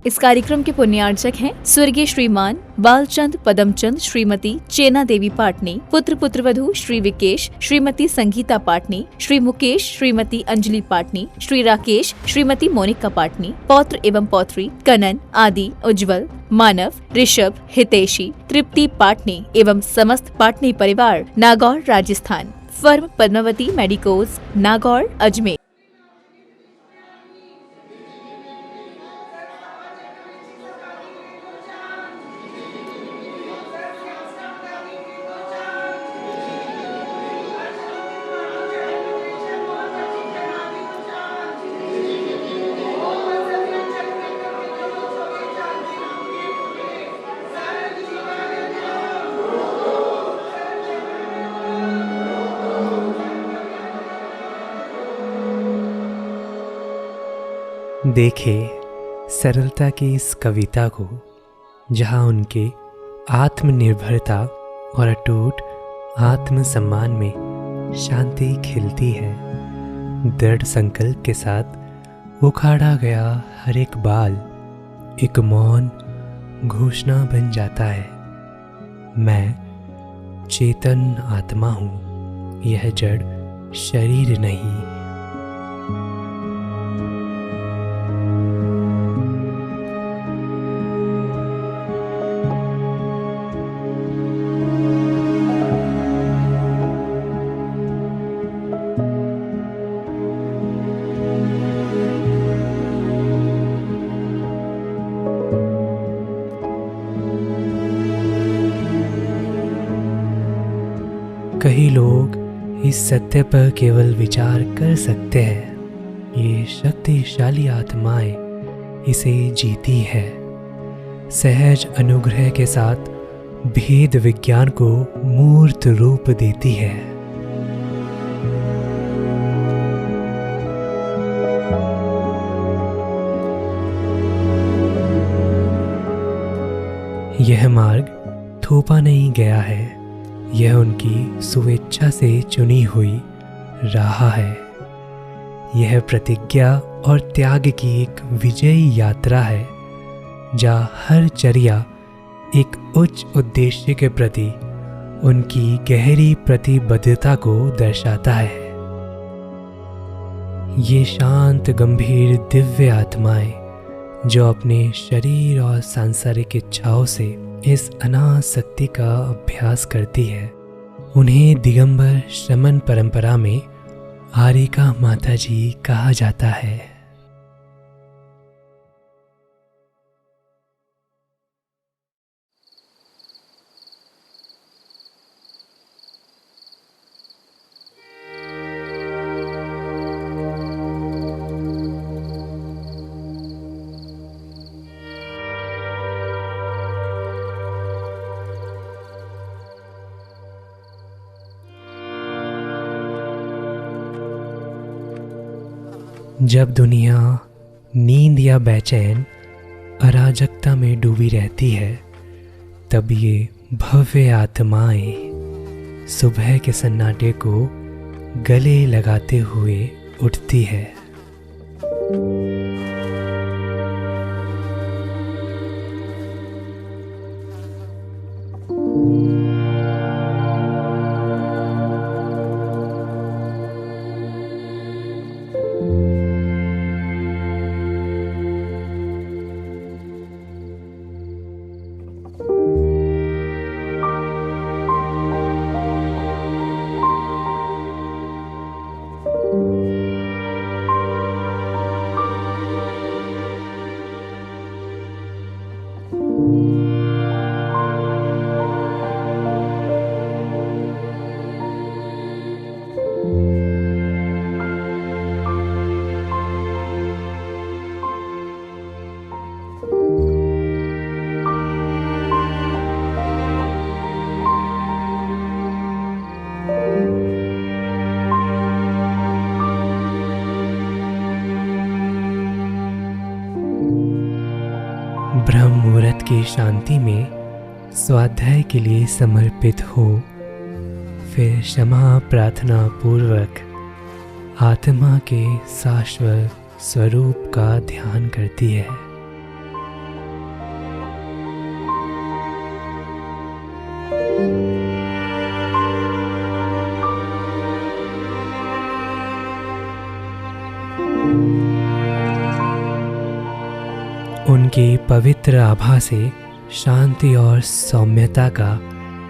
इस कार्यक्रम के पुण्यार्चक हैं स्वर्गीय श्रीमान बालचंद पदमचंद, श्रीमती चेना देवी पाटनी, पुत्र पुत्रवधू श्री विकेश, श्रीमती संगीता पाटनी, श्री मुकेश, श्रीमती अंजलि पाटनी, श्री राकेश, श्रीमती मोनिका पाटनी, पौत्र एवं पौत्री कनन, आदि, उज्जवल, मानव, ऋषभ, हितेशी, तृप्ति पाटनी एवं समस्त पाटनी परिवार, नागौर, राजस्थान। Firm Padmavati Medicos, Nagaur, Ajmer. देखे सरलता की इस कविता को, जहाँ उनके आत्मनिर्भरता और अटूट आत्मसम्मान में शांति खिलती है। दृढ़ संकल्प के साथ उखाड़ा गया हर एक बाल एक मौन घोषणा बन जाता है। मैं चेतन आत्मा हूँ, यह जड़ शरीर नहीं। कई लोग इस सत्य पर केवल विचार कर सकते हैं। ये शक्तिशाली आत्माएं इसे जीती है। सहज अनुग्रह के साथ भेद विज्ञान को मूर्त रूप देती है। यह मार्ग थोपा नहीं गया है, यह उनकी स्वेच्छा से चुनी हुई राह है। यह प्रतिज्ञा और त्याग की एक विजयी यात्रा है, जहाँ हर चर्या एक उच्च उद्देश्य के प्रति उनकी गहरी प्रतिबद्धता को दर्शाता है। ये शांत गंभीर दिव्य आत्माएं जो अपने शरीर और सांसारिक इच्छाओं से इस अनासक्ति का अभ्यास करती है, उन्हें दिगंबर शमन परंपरा में आरिका माताजी कहा जाता है। जब दुनिया नींद या बेचैन अराजकता में डूबी रहती है, तब ये भव्य आत्माएं सुबह के सन्नाटे को गले लगाते हुए उठती है। ब्रह्म मुहूर्त की शांति में स्वाध्याय के लिए समर्पित हो, फिर क्षमा प्रार्थना पूर्वक आत्मा के शाश्वत स्वरूप का ध्यान करती है। उनकी पवित्र आभा से शांति और सौम्यता का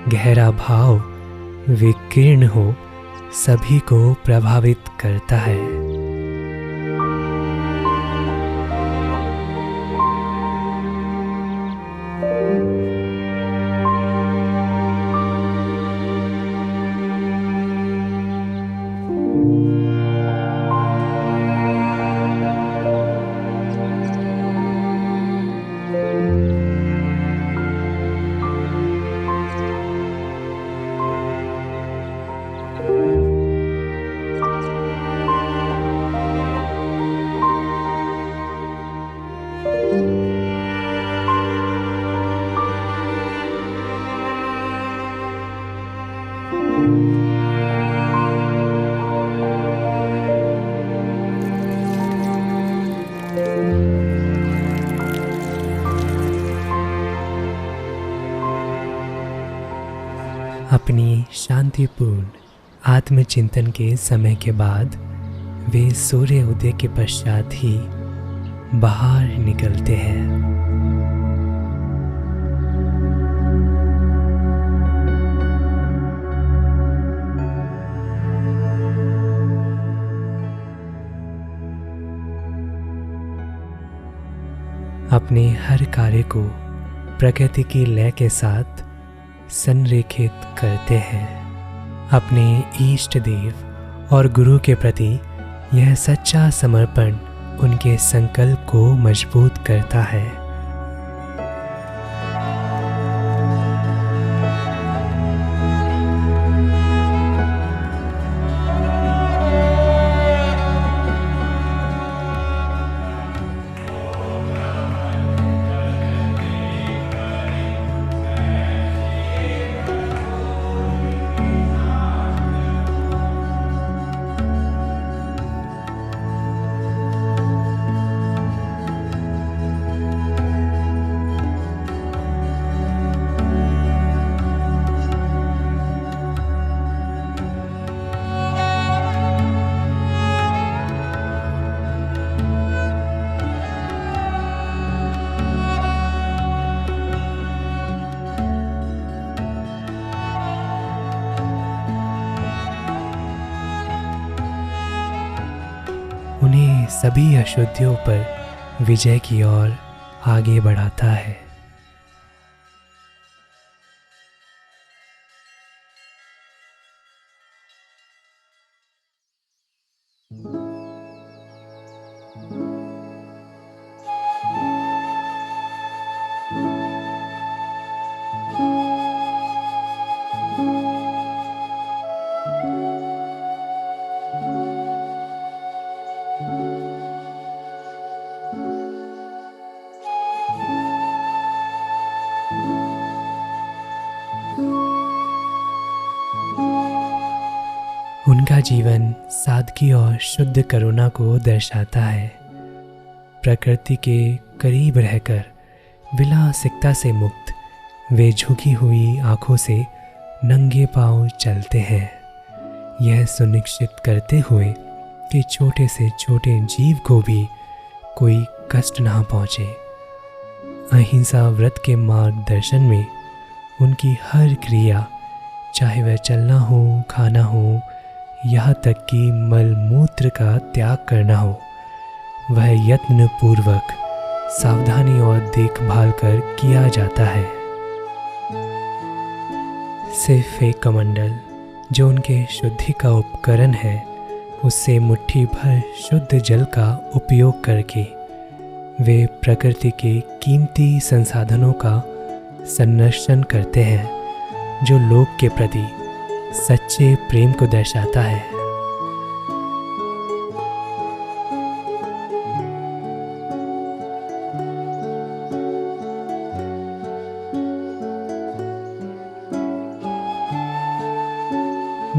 गहरा भाव विकीर्ण हो सभी को प्रभावित करता है। अपनी शांतिपूर्ण आत्मचिंतन के समय के बाद वे सूर्य उदय के पश्चात ही बाहर निकलते हैं। अपने हर कार्य को प्रकृति की लय के साथ संरेखित करते हैं। अपने इष्ट देव और गुरु के प्रति यह सच्चा समर्पण उनके संकल्प को मजबूत करता है। उन्हें सभी अशुद्धियों पर विजय की ओर आगे बढ़ाता है। उनका जीवन सादगी और शुद्ध करुणा को दर्शाता है। प्रकृति के करीब रहकर विलासिकता से मुक्त वे झुकी हुई आंखों से नंगे पांव चलते हैं, यह सुनिश्चित करते हुए कि छोटे से छोटे जीव को भी कोई कष्ट ना पहुँचे। अहिंसा व्रत के मार्गदर्शन में उनकी हर क्रिया, चाहे वह चलना हो, खाना हो, यहाँ तक कि मल मूत्र का त्याग करना हो, वह यत्न पूर्वक सावधानी और देखभाल कर किया जाता है। सिर्फ एक कमंडल जो उनके शुद्धि का उपकरण है, उससे मुट्ठी भर शुद्ध जल का उपयोग करके वे प्रकृति के कीमती संसाधनों का संरक्षण करते हैं, जो लोक के प्रति सच्चे प्रेम को दर्शाता है।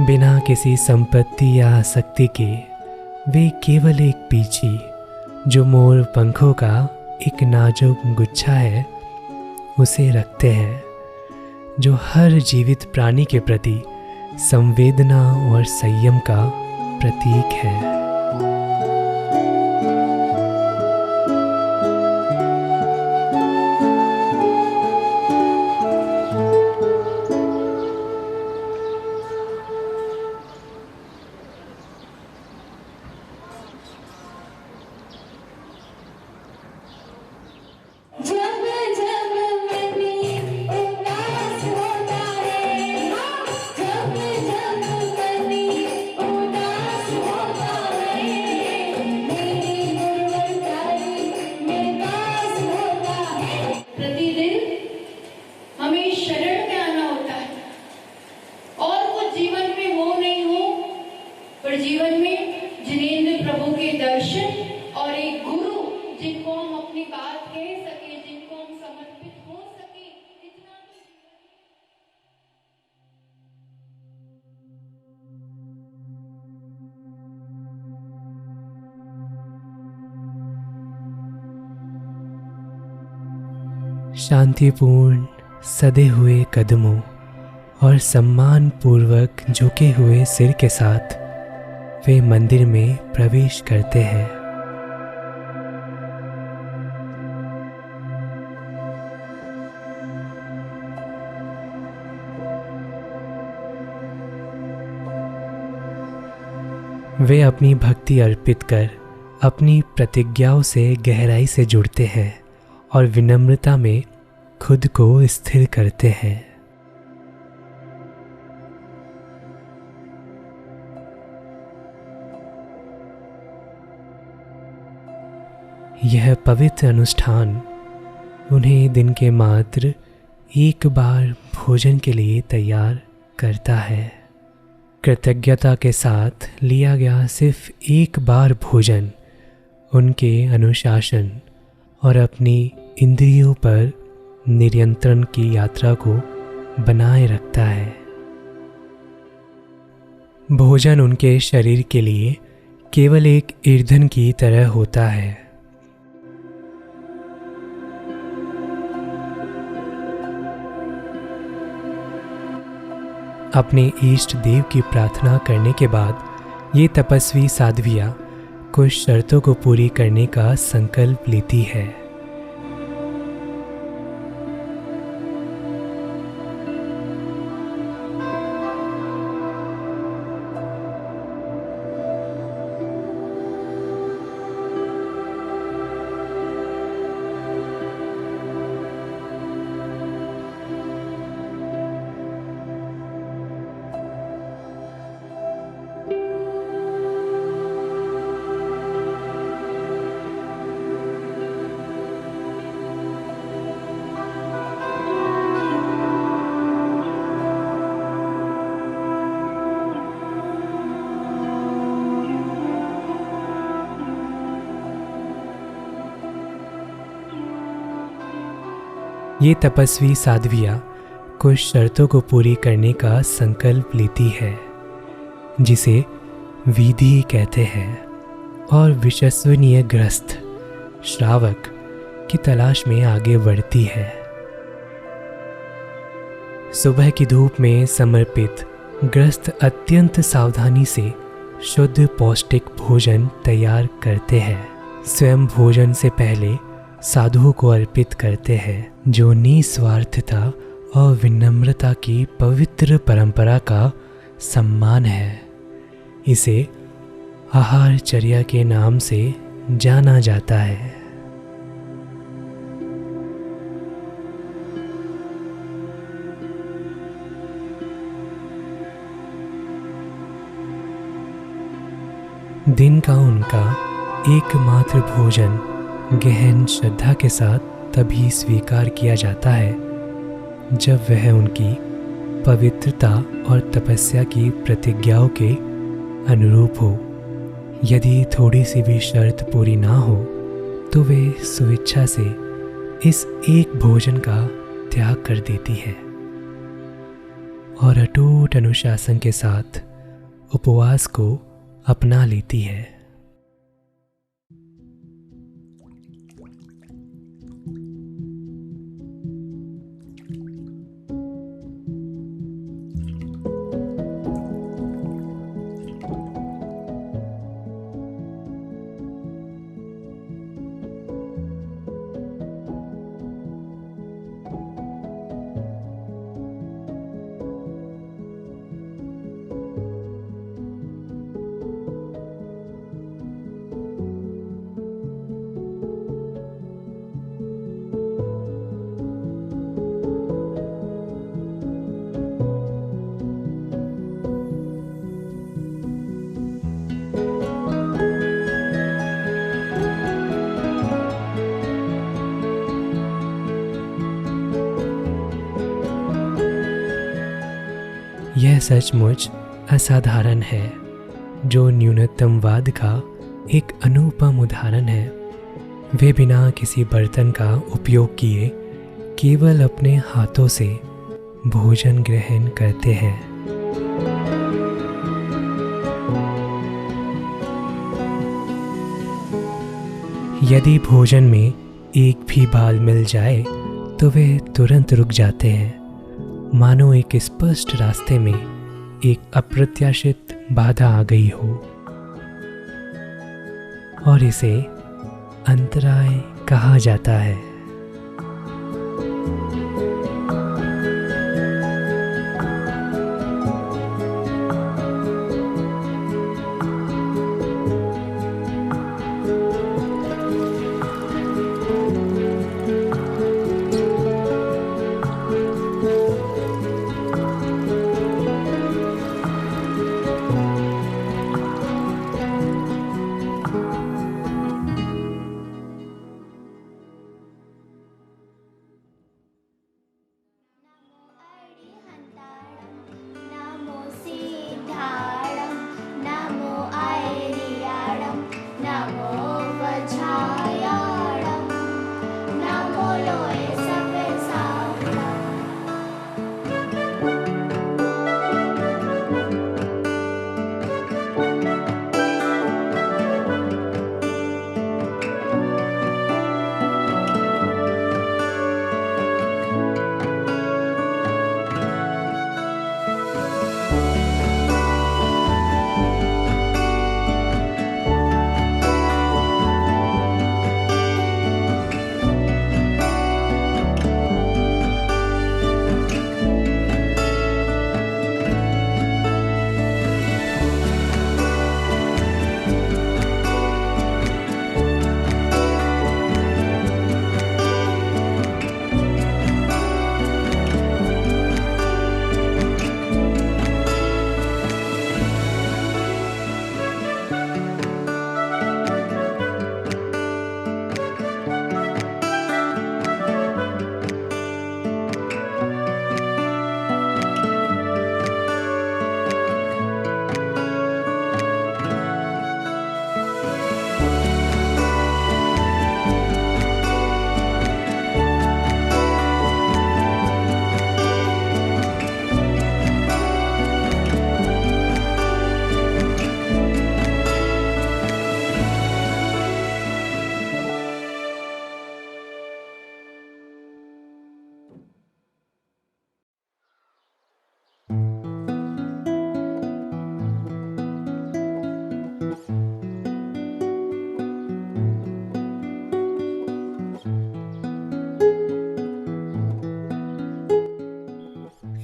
बिना किसी संपत्ति या आसक्ति के वे केवल एक पीछी, जो मोर पंखों का एक नाजुक गुच्छा है, उसे रखते हैं, जो हर जीवित प्राणी के प्रति संवेदना और संयम का प्रतीक है। शांतिपूर्ण सदे हुए कदमों और सम्मान पूर्वक झुके हुए सिर के साथ वे मंदिर में प्रवेश करते हैं। वे अपनी भक्ति अर्पित कर अपनी प्रतिज्ञाओं से गहराई से जुड़ते हैं और विनम्रता में खुद को स्थिर करते हैं। यह पवित्र अनुष्ठान उन्हें दिन के मात्र एक बार भोजन के लिए तैयार करता है। कृतज्ञता के साथ लिया गया सिर्फ एक बार भोजन उनके अनुशासन और अपनी इंद्रियों पर नियंत्रण की यात्रा को बनाए रखता है। भोजन उनके शरीर के लिए केवल एक ईंधन की तरह होता है। अपने इष्ट देव की प्रार्थना करने के बाद ये तपस्वी साध्वियाँ कुछ शर्तों को पूरी करने का संकल्प लेती है। ये तपस्वी साध्वियाँ कुछ शर्तों को पूरी करने का संकल्प लेती है, जिसे विधि कहते हैं, और विश्वसनीय गृहस्थ श्रावक की तलाश में आगे बढ़ती है। सुबह की धूप में समर्पित गृहस्थ अत्यंत सावधानी से शुद्ध पौष्टिक भोजन तैयार करते हैं। स्वयं भोजन से पहले साधुओं को अर्पित करते हैं, जो निस्वार्थता और विनम्रता की पवित्र परंपरा का सम्मान है। इसे आहारचर्या के नाम से जाना जाता है। दिन का उनका एकमात्र भोजन गहन श्रद्धा के साथ तभी स्वीकार किया जाता है जब वह उनकी पवित्रता और तपस्या की प्रतिज्ञाओं के अनुरूप हो। यदि थोड़ी सी भी शर्त पूरी ना हो तो वे स्वेच्छा से इस एक भोजन का त्याग कर देती है और अटूट अनुशासन के साथ उपवास को अपना लेती है। यह सचमुच असाधारण है, जो न्यूनतमवाद का एक अनुपम उदाहरण है। वे बिना किसी बर्तन का उपयोग किए केवल अपने हाथों से भोजन ग्रहण करते हैं। यदि भोजन में एक भी बाल मिल जाए तो वे तुरंत रुक जाते हैं, मानो एक स्पष्ट रास्ते में एक अप्रत्याशित बाधा आ गई हो, और इसे अंतराय कहा जाता है।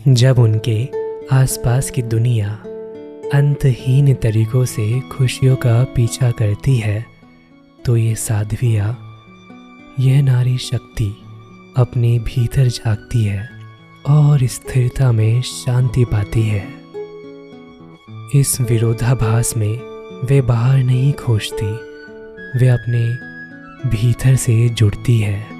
जब उनके आसपास की दुनिया अंतहीन तरीकों से खुशियों का पीछा करती है, तो ये साध्वियाँ, यह नारी शक्ति अपने भीतर झांकती है और स्थिरता में शांति पाती है। इस विरोधाभास में वे बाहर नहीं खोजती, वे अपने भीतर से जुड़ती है।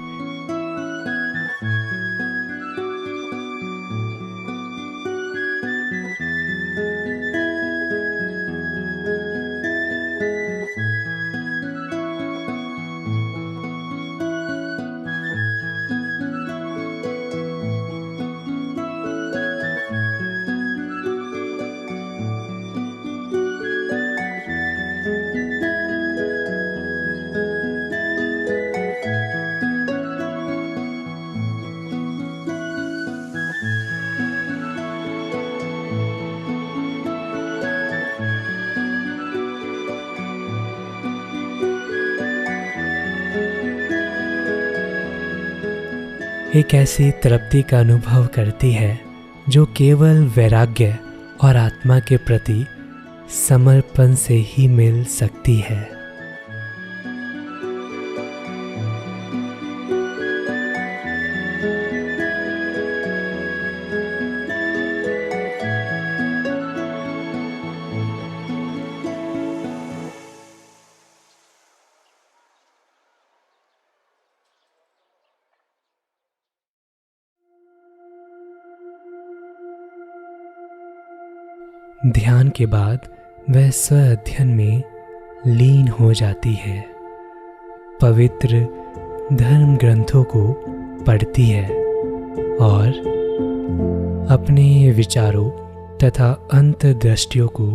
एक ऐसी तृप्ति का अनुभव करती है जो केवल वैराग्य और आत्मा के प्रति समर्पण से ही मिल सकती है। ध्यान के बाद वह स्व अध्ययन में लीन हो जाती है, पवित्र धर्म ग्रंथों को पढ़ती है और अपने विचारों तथा अंतर्दृष्टियों को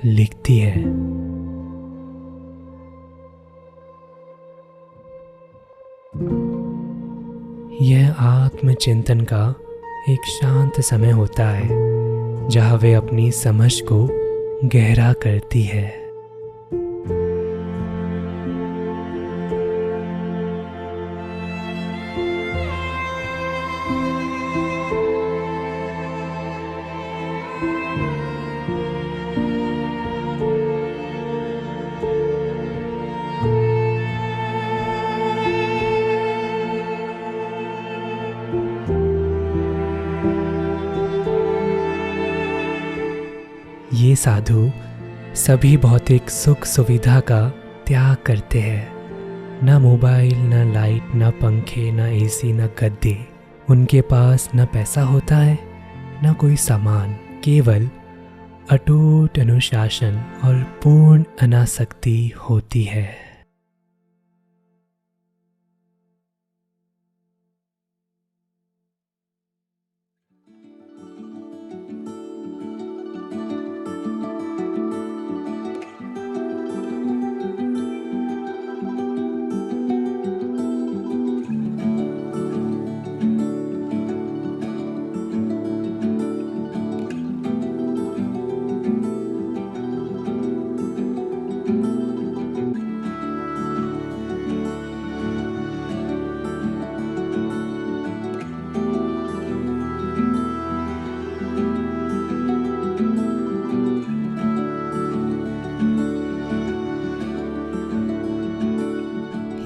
लिखती है। यह आत्मचिंतन का एक शांत समय होता है जहाँ वे अपनी समझ को गहरा करती है। ये साधु सभी भौतिक सुख सुविधा का त्याग करते हैं। न मोबाइल, न लाइट, न पंखे, न एसी, न गद्दे। उनके पास न पैसा होता है न कोई सामान, केवल अटूट अनुशासन और पूर्ण अनासक्ति होती है।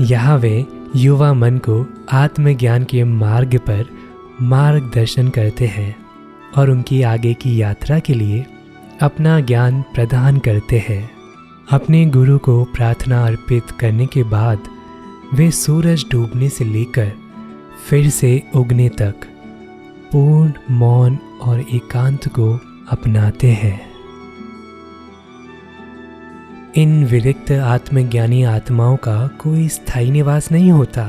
यहाँ वे युवा मन को आत्मज्ञान के मार्ग पर मार्गदर्शन करते हैं और उनकी आगे की यात्रा के लिए अपना ज्ञान प्रदान करते हैं। अपने गुरु को प्रार्थना अर्पित करने के बाद वे सूरज डूबने से लेकर फिर से उगने तक पूर्ण मौन और एकांत को अपनाते हैं। इन विरक्त आत्मज्ञानी आत्माओं का कोई स्थायी निवास नहीं होता।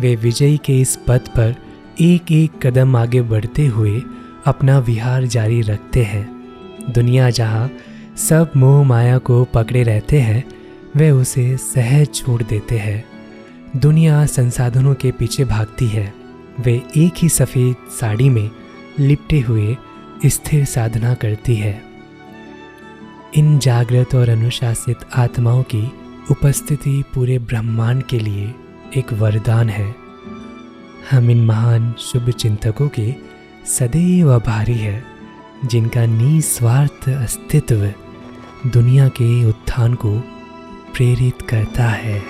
वे विजयी के इस पथ पर एक एक कदम आगे बढ़ते हुए अपना विहार जारी रखते हैं। दुनिया जहाँ सब मोह माया को पकड़े रहते हैं, वे उसे सहज छोड़ देते हैं। दुनिया संसाधनों के पीछे भागती है, वे एक ही सफ़ेद साड़ी में लिपटे हुए स्थिर साधना करती है। इन जागृत और अनुशासित आत्माओं की उपस्थिति पूरे ब्रह्मांड के लिए एक वरदान है। हम इन महान शुभ चिंतकों के सदैव आभारी हैं, जिनका निस्वार्थ अस्तित्व दुनिया के उत्थान को प्रेरित करता है।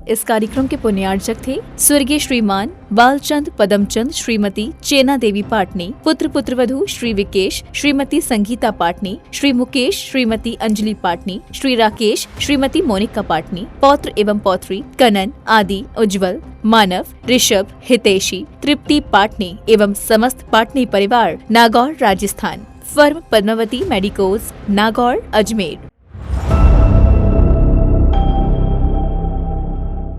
इस कार्यक्रम के पुण्यार्चक थे स्वर्गीय श्रीमान बालचंद पदमचंद, श्रीमती चेना देवी पाटनी, पुत्र पुत्रवधू श्री विकेश, श्रीमती संगीता पाटनी, श्री मुकेश, श्रीमती अंजलि पाटनी, श्री राकेश, श्रीमती मोनिका पाटनी, पौत्र एवं पौत्री कनन, आदि, उज्जवल, मानव, ऋषभ, हितेशी, तृप्ति पाटनी एवं समस्त पाटनी परिवार, नागौर, राजस्थान। Firm Padmavati Medicos, Nagaur, Ajmer.